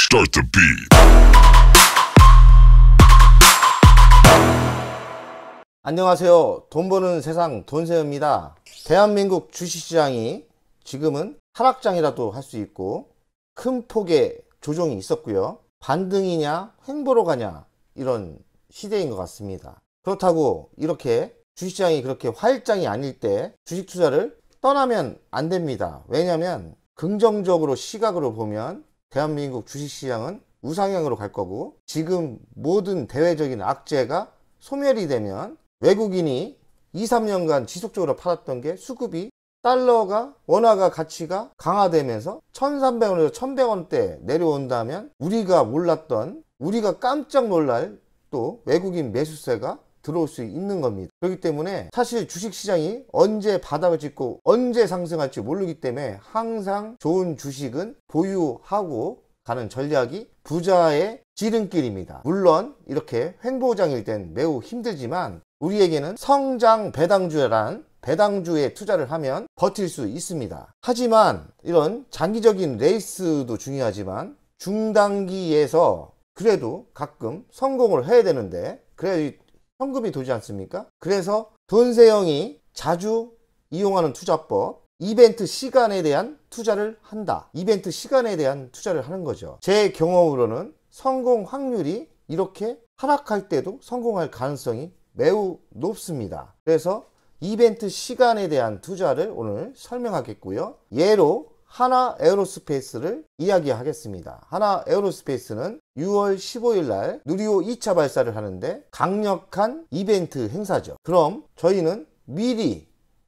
Start the beat. 안녕하세요. 돈 버는 세상 돈세어입니다. 대한민국 주식시장이 지금은 하락장이라도 할 수 있고 큰 폭의 조정이 있었고요. 반등이냐 횡보로 가냐 이런 시대인 것 같습니다. 그렇다고 이렇게 주식시장이 그렇게 화일장이 아닐 때 주식 투자를 떠나면 안 됩니다. 왜냐하면 긍정적으로 시각으로 보면 대한민국 주식시장은 우상향으로 갈 거고, 지금 모든 대외적인 악재가 소멸이 되면 외국인이 2, 3년간 지속적으로 팔았던 게 수급이 달러가 원화가 가치가 강화되면서 1,300원에서 1,100원대 내려온다면 우리가 몰랐던, 우리가 깜짝 놀랄 또 외국인 매수세가 들어올 수 있는 겁니다. 그렇기 때문에 사실 주식시장이 언제 바닥을 찍고 언제 상승할지 모르기 때문에 항상 좋은 주식은 보유하고 가는 전략이 부자의 지름길입니다. 물론 이렇게 횡보장일 땐 매우 힘들지만 우리에게는 성장 배당주란 배당주에 투자를 하면 버틸 수 있습니다. 하지만 이런 장기적인 레이스도 중요하지만 중단기에서 그래도 가끔 성공을 해야 되는데 그래야 현금이 도지 않습니까? 그래서 돈세형이 자주 이용하는 투자법, 이벤트 시간에 대한 투자를 한다. 이벤트 시간에 대한 투자를 하는 거죠. 제 경험으로는 성공 확률이 이렇게 하락할 때도 성공할 가능성이 매우 높습니다. 그래서 이벤트 시간에 대한 투자를 오늘 설명하겠고요. 예로 하나 에어로스페이스를 이야기하겠습니다. 하나 에어로스페이스는 6월 15일 날 누리호 2차 발사를 하는데 강력한 이벤트 행사죠. 그럼 저희는 미리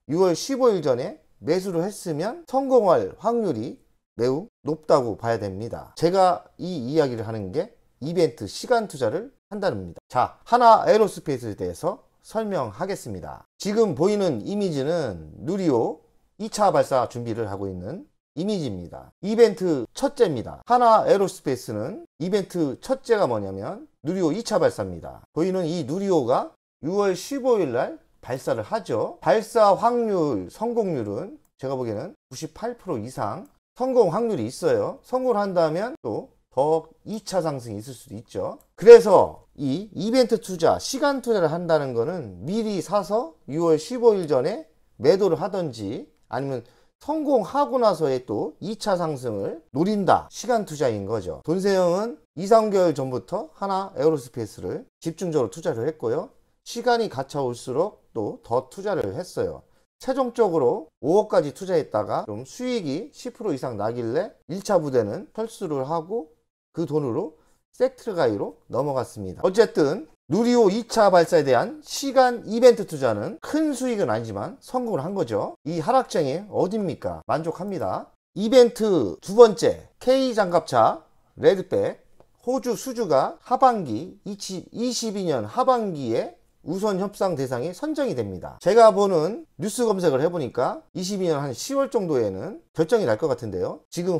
6월 15일 전에 매수를 했으면 성공할 확률이 매우 높다고 봐야 됩니다. 제가 이 이야기를 하는 게 이벤트 시간 투자를 한다는 겁니다. 자, 하나 에어로스페이스에 대해서 설명하겠습니다. 지금 보이는 이미지는 누리호 2차 발사 준비를 하고 있는 이미지입니다. 이벤트 첫째입니다. 하나 에어로스페이스는 이벤트 첫째가 뭐냐면 누리호 2차 발사입니다. 보이는 이 누리호가 6월 15일 날 발사를 하죠. 발사 확률, 성공률은 제가 보기에는 98% 이상 성공 확률이 있어요. 성공을 한다면 또 더 2차 상승이 있을 수도 있죠. 그래서 이 이벤트 투자, 시간 투자를 한다는 거는 미리 사서 6월 15일 전에 매도를 하든지 아니면 성공하고 나서의 또 2차 상승을 노린다. 시간 투자인 거죠. 돈세형은 2, 3개월 전부터 하나 에어로스페이스를 집중적으로 투자를 했고요. 시간이 갇혀올수록 또 더 투자를 했어요. 최종적으로 5억까지 투자했다가 좀 수익이 10% 이상 나길래 1차 부대는 철수를 하고 그 돈으로 섹트가이로 넘어갔습니다. 어쨌든 누리호 2차 발사에 대한 시간 이벤트 투자는 큰 수익은 아니지만 성공을 한 거죠. 이 하락장이 어딥니까? 만족합니다. 이벤트 두 번째, K장갑차 레드백 호주 수주가 하반기 2022년 하반기에 우선 협상 대상이 선정이 됩니다. 제가 보는 뉴스 검색을 해보니까 22년 한 10월 정도에는 결정이 날 것 같은데요. 지금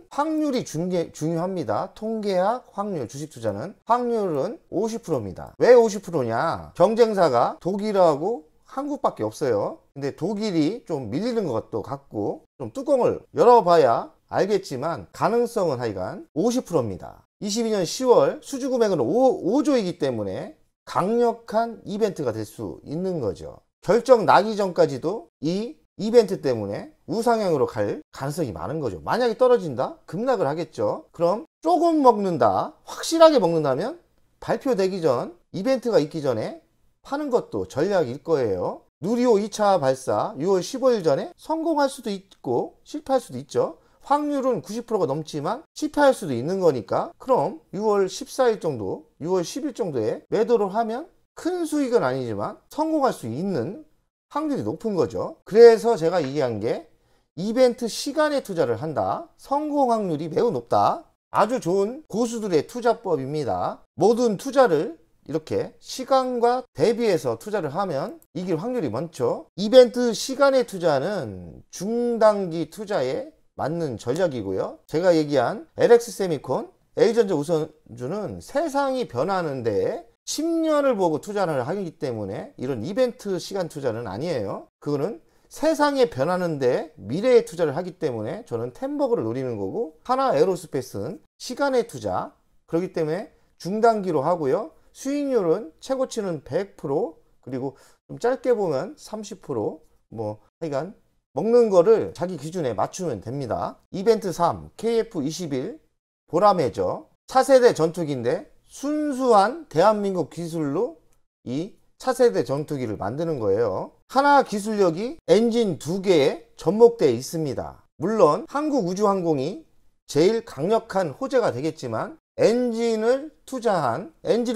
확률이 중요합니다. 통계학 확률, 주식 투자는 확률은 50%입니다. 왜 50%냐? 경쟁사가 독일하고 한국밖에 없어요. 근데 독일이 좀 밀리는 것도 같고 좀 뚜껑을 열어봐야 알겠지만 가능성은 하여간 50%입니다. 22년 10월 수주 금액은 5조이기 때문에 강력한 이벤트가 될 수 있는 거죠. 결정 나기 전까지도 이 이벤트 때문에 우상향으로 갈 가능성이 많은 거죠. 만약에 떨어진다? 급락을 하겠죠. 그럼 조금 먹는다, 확실하게 먹는다면 발표되기 전, 이벤트가 있기 전에 파는 것도 전략일 거예요. 누리호 2차 발사 6월 15일 전에 성공할 수도 있고 실패할 수도 있죠. 확률은 90%가 넘지만 실패할 수도 있는 거니까 그럼 6월 14일 정도, 6월 10일 정도에 매도를 하면 큰 수익은 아니지만 성공할 수 있는 확률이 높은 거죠. 그래서 제가 얘기한 게 이벤트 시간에 투자를 한다. 성공 확률이 매우 높다. 아주 좋은 고수들의 투자법입니다. 모든 투자를 이렇게 시간과 대비해서 투자를 하면 이길 확률이 많죠. 이벤트 시간에 투자는 중단기 투자에 맞는 전략이고요. 제가 얘기한 LX세미콘, A전자 우선주는 세상이 변하는데 10년을 보고 투자를 하기 때문에 이런 이벤트 시간 투자는 아니에요. 그거는 세상에 변하는데 미래에 투자를 하기 때문에 저는 템버그를 노리는 거고, 하나 에어로스페이스는 시간의 투자, 그렇기 때문에 중단기로 하고요. 수익률은 최고치는 100%, 그리고 좀 짧게 보면 30%, 뭐 하여간 먹는 거를 자기 기준에 맞추면 됩니다. 이벤트 3 KF21 보라매죠. 차세대 전투기인데 순수한 대한민국 기술로 이 차세대 전투기를 만드는 거예요. 하나 기술력이 엔진 2개에 접목되어 있습니다. 물론 한국우주항공이 제일 강력한 호재가 되겠지만, 엔진을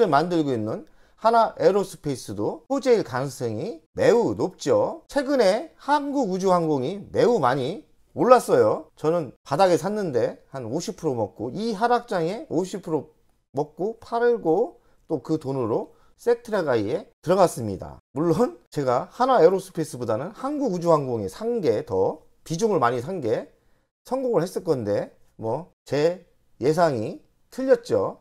만들고 있는 하나 에어로스페이스도 호재일 가능성이 매우 높죠. 최근에 한국우주항공이 매우 많이 올랐어요. 저는 바닥에 샀는데 한 50% 먹고, 이 하락장에 50% 먹고 팔고 또 그 돈으로 섹트라가이에 들어갔습니다. 물론 제가 하나 에어로스페이스보다는 한국우주항공에 산 게 더 비중을 많이 산 게 성공을 했을 건데, 뭐 제 예상이 틀렸죠.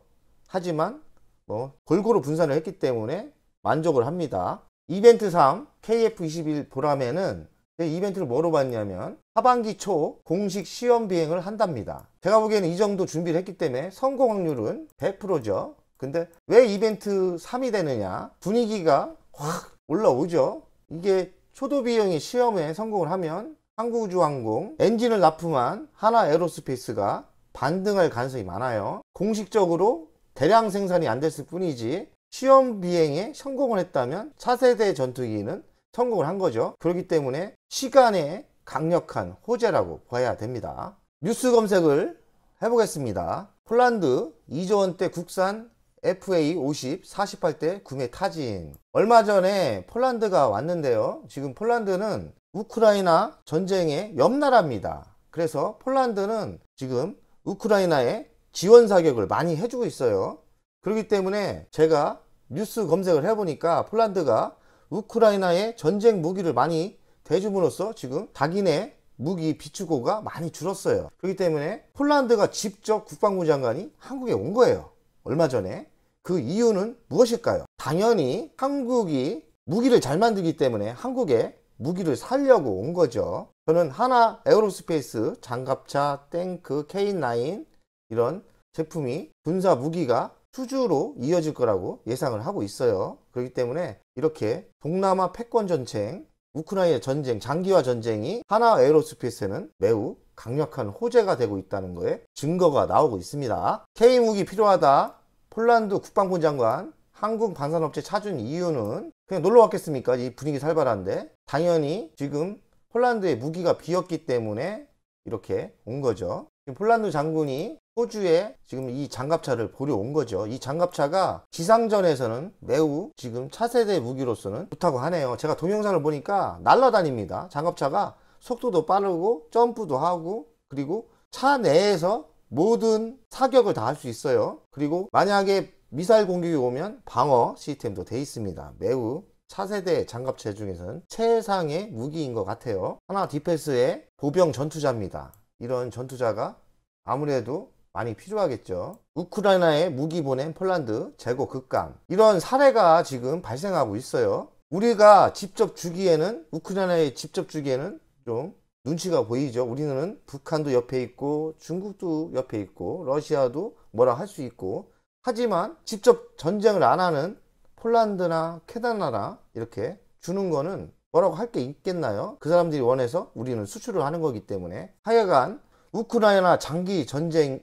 하지만 뭐 골고루 분산을 했기 때문에 만족을 합니다. 이벤트 3 KF21 보라매는 이벤트를 뭐로 봤냐면 하반기 초 공식 시험 비행을 한답니다. 제가 보기에는 이 정도 준비를 했기 때문에 성공 확률은 100%죠. 근데 왜 이벤트 3이 되느냐? 분위기가 확 올라오죠. 이게 초도 비용의 시험에 성공을 하면 한국우주항공 엔진을 납품한 하나 에어로스페이스가 반등할 가능성이 많아요. 공식적으로 대량 생산이 안 됐을 뿐이지 시험 비행에 성공을 했다면 차세대 전투기는 성공을 한 거죠. 그렇기 때문에 시간의 강력한 호재라고 봐야 됩니다. 뉴스 검색을 해보겠습니다. 폴란드 2조 원대 국산 FA50 48대 구매 타진. 얼마 전에 폴란드가 왔는데요. 지금 폴란드는 우크라이나 전쟁의 옆 나라입니다. 그래서 폴란드는 지금 우크라이나에 지원 사격을 많이 해주고 있어요. 그렇기 때문에 제가 뉴스 검색을 해보니까 폴란드가 우크라이나에 전쟁 무기를 많이 대줌으로써 지금 자기네 무기 비축고가 많이 줄었어요. 그렇기 때문에 폴란드가 직접 국방부 장관이 한국에 온 거예요. 얼마 전에. 그 이유는 무엇일까요? 당연히 한국이 무기를 잘 만들기 때문에 한국에 무기를 사려고 온 거죠. 저는 하나 에어로스페이스 장갑차, 탱크, K9 이런 제품이 군사 무기가 수주로 이어질 거라고 예상을 하고 있어요. 그렇기 때문에 이렇게 동남아 패권 전쟁, 우크라이나 전쟁, 장기화 전쟁이 하나 에어로스페이스에는 매우 강력한 호재가 되고 있다는 거에 증거가 나오고 있습니다. K무기 필요하다. 폴란드 국방부 장관 한국 방산업체 찾은 이유는 그냥 놀러 왔겠습니까? 이 분위기 살벌한데. 당연히 지금 폴란드에 무기가 비었기 때문에 이렇게 온 거죠. 폴란드 장군이 호주에 지금 이 장갑차를 보려 온 거죠. 이 장갑차가 지상전에서는 매우 지금 차세대 무기로서는 좋다고 하네요. 제가 동영상을 보니까 날아다닙니다. 장갑차가 속도도 빠르고 점프도 하고, 그리고 차 내에서 모든 사격을 다 할 수 있어요. 그리고 만약에 미사일 공격이 오면 방어 시스템도 돼 있습니다. 매우 차세대 장갑차 중에서는 최상의 무기인 것 같아요. 하나 디펜스의 보병 전투자입니다. 이런 전투자가 아무래도 많이 필요하겠죠. 우크라이나에 무기 보낸 폴란드 재고 급감, 이런 사례가 지금 발생하고 있어요. 우리가 직접 주기에는, 우크라이나에 직접 주기에는 좀 눈치가 보이죠. 우리는 북한도 옆에 있고 중국도 옆에 있고 러시아도 뭐라 할 수 있고, 하지만 직접 전쟁을 안 하는 폴란드나 캐나다나 이렇게 주는 거는 뭐라고 할 게 있겠나요? 그 사람들이 원해서 우리는 수출을 하는 거기 때문에. 하여간 우크라이나 장기 전쟁이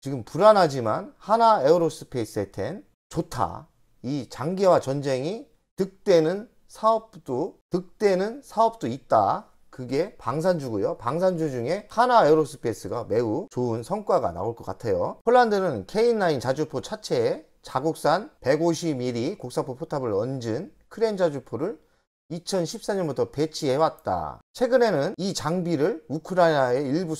지금 불안하지만 하나 에어로스페이스한텐 좋다. 이 장기화 전쟁이 득되는 사업도 있다. 그게 방산주고요. 방산주 중에 하나 에어로스페이스가 매우 좋은 성과가 나올 것 같아요. 폴란드는 K9 자주포 차체에 자국산 150mm 곡사포 포탑을 얹은 크레인 자주포를 2014년부터 배치해왔다. 최근에는 이 장비를 우크라이나의 일부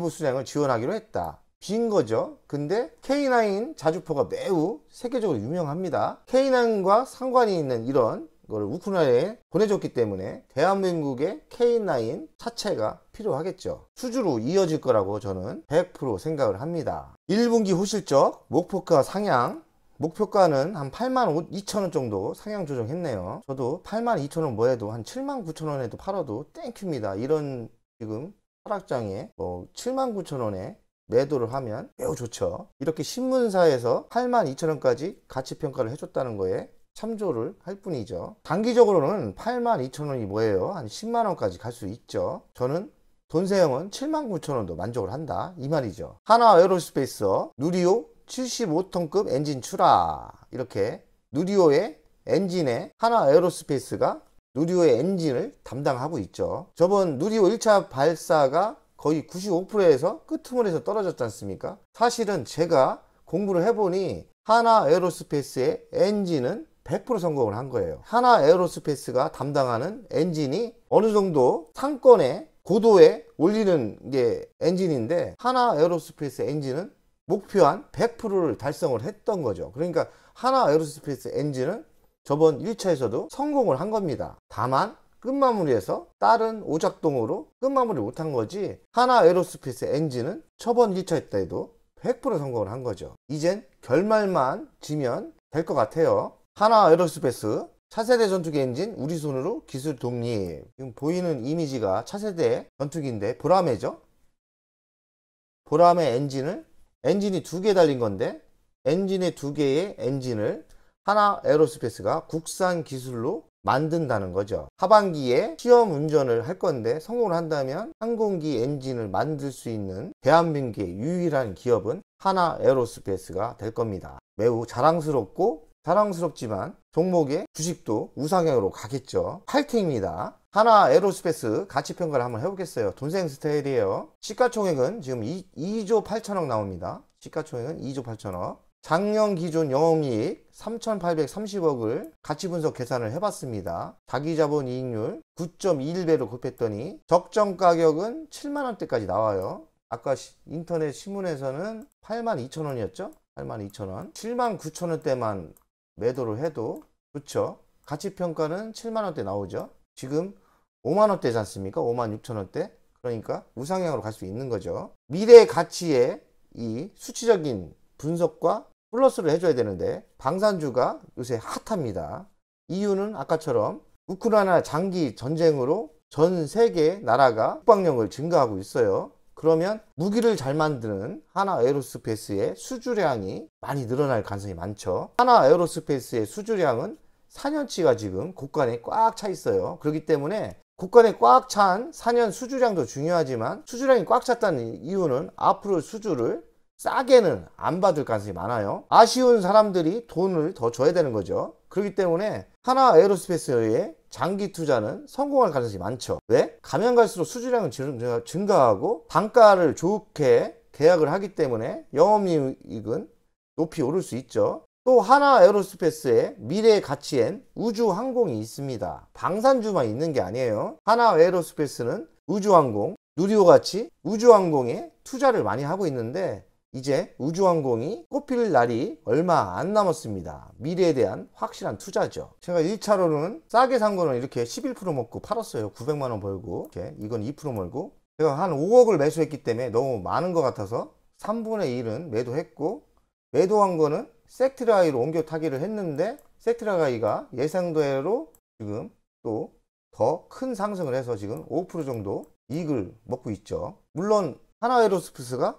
수량을 지원하기로 했다. 빈 거죠. 근데 K9 자주포가 매우 세계적으로 유명합니다. K9과 상관이 있는 이런 걸 우크라이나에 보내줬기 때문에 대한민국의 K9 차체가 필요하겠죠. 수주로 이어질 거라고 저는 100% 생각을 합니다. 1분기 호실적 목표가 상향, 목표가는 한 82,000원 정도 상향 조정했네요. 저도 82,000원 뭐해도 한 79,000원에도 팔아도 땡큐입니다. 이런 지금 하락장에 79,000원에 매도를 하면 매우 좋죠. 이렇게 신문사에서 82,000원까지 가치평가를 해줬다는 거에 참조를 할 뿐이죠. 단기적으로는 82,000원이 뭐예요? 한 10만원까지 갈 수 있죠. 저는 돈세형은 79,000원도 만족을 한다 이 말이죠. 하나 에어로스페이스 누리호 75톤급 엔진 출하. 이렇게 누리호의 엔진에 하나 에어로스페이스가 누리호의 엔진을 담당하고 있죠. 저번 누리호 1차 발사가 거의 95%에서 끄트머리에서 떨어졌지 않습니까? 사실은 제가 공부를 해보니 하나 에어로스페이스의 엔진은 100% 성공을 한 거예요. 하나 에어로스페이스가 담당하는 엔진이 어느 정도 상권에 고도에 올리는 게 엔진인데, 하나 에어로스페이스 엔진은 목표한 100%를 달성을 했던 거죠. 그러니까 하나 에어로스페이스 엔진은 저번 1차에서도 성공을 한 겁니다. 다만 끝마무리에서 다른 오작동으로 끝마무리 못한 거지, 하나 에어로스페이스 엔진은 저번 1차 때에도 100% 성공을 한 거죠. 이젠 결말만 지면 될 것 같아요. 하나 에어로스페이스 차세대 전투기 엔진 우리 손으로 기술 독립. 지금 보이는 이미지가 차세대 전투기인데 보라매죠. 보라매 엔진이 2개 달린 건데, 엔진의 2개의 엔진을 하나 에어로스페이스가 국산 기술로 만든다는 거죠. 하반기에 시험 운전을 할 건데 성공을 한다면 항공기 엔진을 만들 수 있는 대한민국의 유일한 기업은 하나 에어로스페이스가 될 겁니다. 매우 자랑스럽지만 종목의 주식도 우상향으로 가겠죠. 파이팅입니다. 하나 에어로스페이스 가치평가를 한번 해보겠어요. 돈생 스타일이에요. 시가총액은 지금 2조 8천억 나옵니다. 시가총액은 2조 8천억. 작년 기존 영업이익 3,830억을 가치 분석 계산을 해봤습니다. 자기자본 이익률 9.21배로 곱했더니 적정 가격은 7만원대까지 나와요. 아까 인터넷 신문에서는 82,000원이었죠? 82,000원. 79,000원대만 매도를 해도 좋죠. 가치평가는 7만원대 나오죠. 지금 5만원대지 않습니까? 56,000원대. 그러니까 우상향으로 갈 수 있는 거죠. 미래 가치의 이 수치적인 분석과 플러스를 해줘야 되는데 방산주가 요새 핫합니다. 이유는 아까처럼 우크라이나 장기 전쟁으로 전 세계 나라가 국방력을 증가하고 있어요. 그러면 무기를 잘 만드는 하나 에어로스페이스의 수주량이 많이 늘어날 가능성이 많죠. 하나 에어로스페이스의 수주량은 4년치가 지금 곳간에 꽉 차 있어요. 그렇기 때문에 곳간에 꽉 찬 4년 수주량도 중요하지만, 수주량이 꽉 찼다는 이유는 앞으로 수주를 싸게는 안 받을 가능성이 많아요. 아쉬운 사람들이 돈을 더 줘야 되는 거죠. 그렇기 때문에 하나 에어로스페이스의 장기 투자는 성공할 가능성이 많죠. 왜? 가면 갈수록 수주량은 증가하고 단가를 좋게 계약을 하기 때문에 영업이익은 높이 오를 수 있죠. 또 하나 에어로스페이스의 미래 가치엔 우주항공이 있습니다. 방산주만 있는 게 아니에요. 하나 에어로스페이스는 우주항공, 누리호같이 우주항공에 투자를 많이 하고 있는데, 이제 우주항공이 꽃필 날이 얼마 안 남았습니다. 미래에 대한 확실한 투자죠. 제가 1차로는 싸게 산 거는 이렇게 11% 먹고 팔았어요. 900만원 벌고. 이렇게 이건 2% 벌고. 제가 한 5억을 매수했기 때문에 너무 많은 것 같아서 3분의 1은 매도했고, 매도한 거는 섹트라이로 옮겨 타기를 했는데, 섹트라이가 예상대로 지금 또 더 큰 상승을 해서 지금 5% 정도 이익을 먹고 있죠. 물론 하나 에어로스페이스가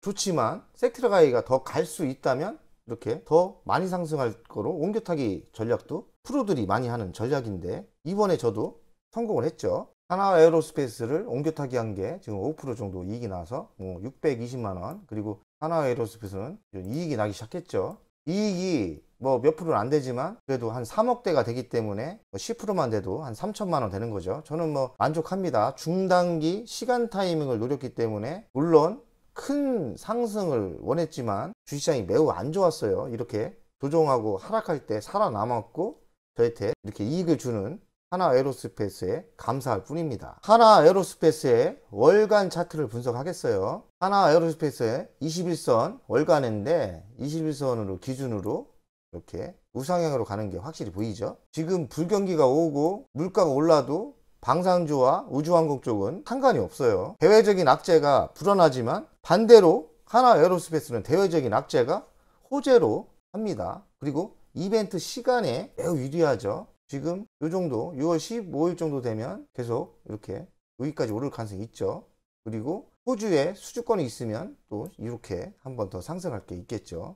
좋지만 섹트라가이가 더 갈 수 있다면 이렇게 더 많이 상승할 거로 옮겨타기 전략도 프로들이 많이 하는 전략인데, 이번에 저도 성공을 했죠. 하나 에어로스페이스를 옮겨타기 한 게 지금 5% 정도 이익이 나서 620만원. 그리고 하나 에어로스페이스는 이익이 나기 시작했죠. 이익이 몇 프로는 안 되지만 그래도 한 3억대가 되기 때문에 10%만 돼도 한 3천만원 되는 거죠. 저는 만족합니다. 중단기 시간 타이밍을 노렸기 때문에. 물론 큰 상승을 원했지만 주식시장이 매우 안 좋았어요. 이렇게 조정하고 하락할 때 살아남았고 저한테 이렇게 이익을 주는 하나 에어로스페이스에 감사할 뿐입니다. 하나 에어로스페이스의 월간 차트를 분석하겠어요. 하나 에어로스페이스의 21선 월간인데 21선으로 기준으로 이렇게 우상향으로 가는 게 확실히 보이죠. 지금 불경기가 오고 물가가 올라도 방산주와 우주항공 쪽은 상관이 없어요. 대외적인 악재가 불어나지만 반대로 하나 에어로스페이스는 대외적인 악재가 호재로 합니다. 그리고 이벤트 시간에 매우 유리하죠. 지금 요 정도 6월 15일 정도 되면 계속 이렇게 여기까지 오를 가능성이 있죠. 그리고 호주에 수주권이 있으면 또 이렇게 한 번 더 상승할 게 있겠죠.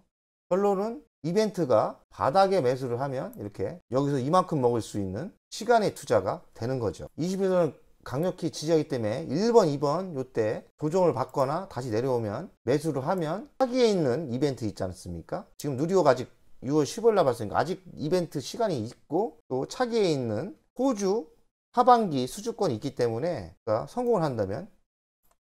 결론은 이벤트가 바닥에 매수를 하면 이렇게 여기서 이만큼 먹을 수 있는 시간의 투자가 되는 거죠. 20일선을 강력히 지지하기 때문에 1번, 2번 요때 조정을 받거나 다시 내려오면 매수를 하면 차기에 있는 이벤트 있지 않습니까? 지금 누리호가 아직 6월 15일 날 봤으니까 아직 이벤트 시간이 있고 또 차기에 있는 호주 하반기 수주권이 있기 때문에 성공을 한다면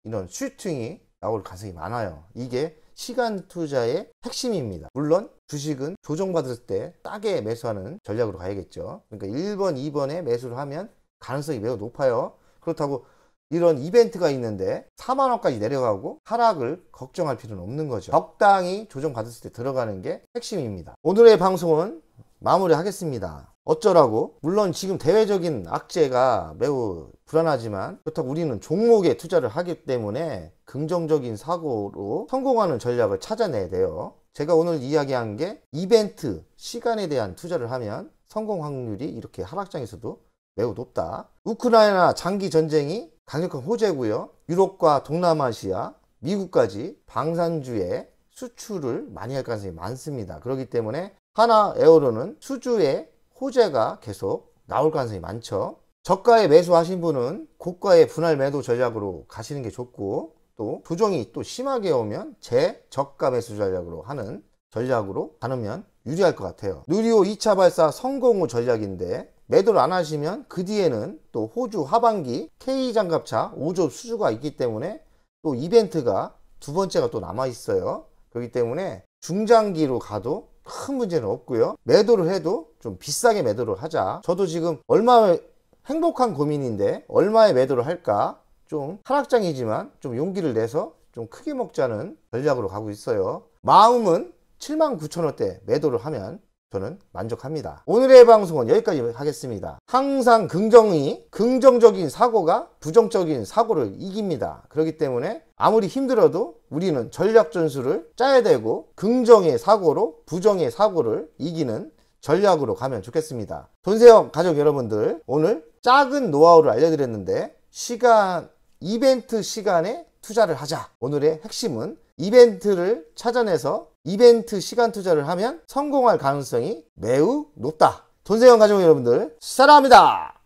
이런 슈팅이 나올 가능성이 많아요. 이게 시간 투자의 핵심입니다. 물론 주식은 조정받을 때 싸게 매수하는 전략으로 가야겠죠. 그러니까 1번, 2번에 매수를 하면 가능성이 매우 높아요. 그렇다고 이런 이벤트가 있는데 4만원까지 내려가고 하락을 걱정할 필요는 없는 거죠. 적당히 조정받았을 때 들어가는 게 핵심입니다. 오늘의 방송은 마무리하겠습니다. 어쩌라고? 물론 지금 대외적인 악재가 매우 불안하지만 그렇다고 우리는 종목에 투자를 하기 때문에 긍정적인 사고로 성공하는 전략을 찾아내야 돼요. 제가 오늘 이야기한 게 이벤트 시간에 대한 투자를 하면 성공 확률이 이렇게 하락장에서도 매우 높다. 우크라이나 장기 전쟁이 강력한 호재고요. 유럽과 동남아시아, 미국까지 방산주의 수출을 많이 할 가능성이 많습니다. 그렇기 때문에 하나에어로는 수주의 호재가 계속 나올 가능성이 많죠. 저가에 매수하신 분은 고가의 분할 매도 전략으로 가시는 게 좋고 또 조정이 또 심하게 오면 재저가 매수 전략으로 하는 전략으로 가면 유리할 것 같아요. 누리호 2차 발사 성공 후 전략인데 매도를 안 하시면 그 뒤에는 또 호주 하반기 K장갑차 5조 수주가 있기 때문에 또 이벤트가 두 번째가 또 남아 있어요. 그렇기 때문에 중장기로 가도 큰 문제는 없고요. 매도를 해도 좀 비싸게 매도를 하자. 저도 지금 얼마 행복한 고민인데 얼마에 매도를 할까? 좀 하락장이지만 좀 용기를 내서 좀 크게 먹자는 전략으로 가고 있어요. 마음은 79,000원대 매도를 하면 저는 만족합니다. 오늘의 방송은 여기까지 하겠습니다. 항상 긍정적인 사고가 부정적인 사고를 이깁니다. 그렇기 때문에 아무리 힘들어도 우리는 전략 전술을 짜야 되고 긍정의 사고로 부정의 사고를 이기는 전략으로 가면 좋겠습니다. 돈세형 가족 여러분들, 오늘 작은 노하우를 알려드렸는데 이벤트 시간에 투자를 하자. 오늘의 핵심은 이벤트를 찾아내서 이벤트 시간 투자를 하면 성공할 가능성이 매우 높다. 돈세형 가족 여러분들 사랑합니다.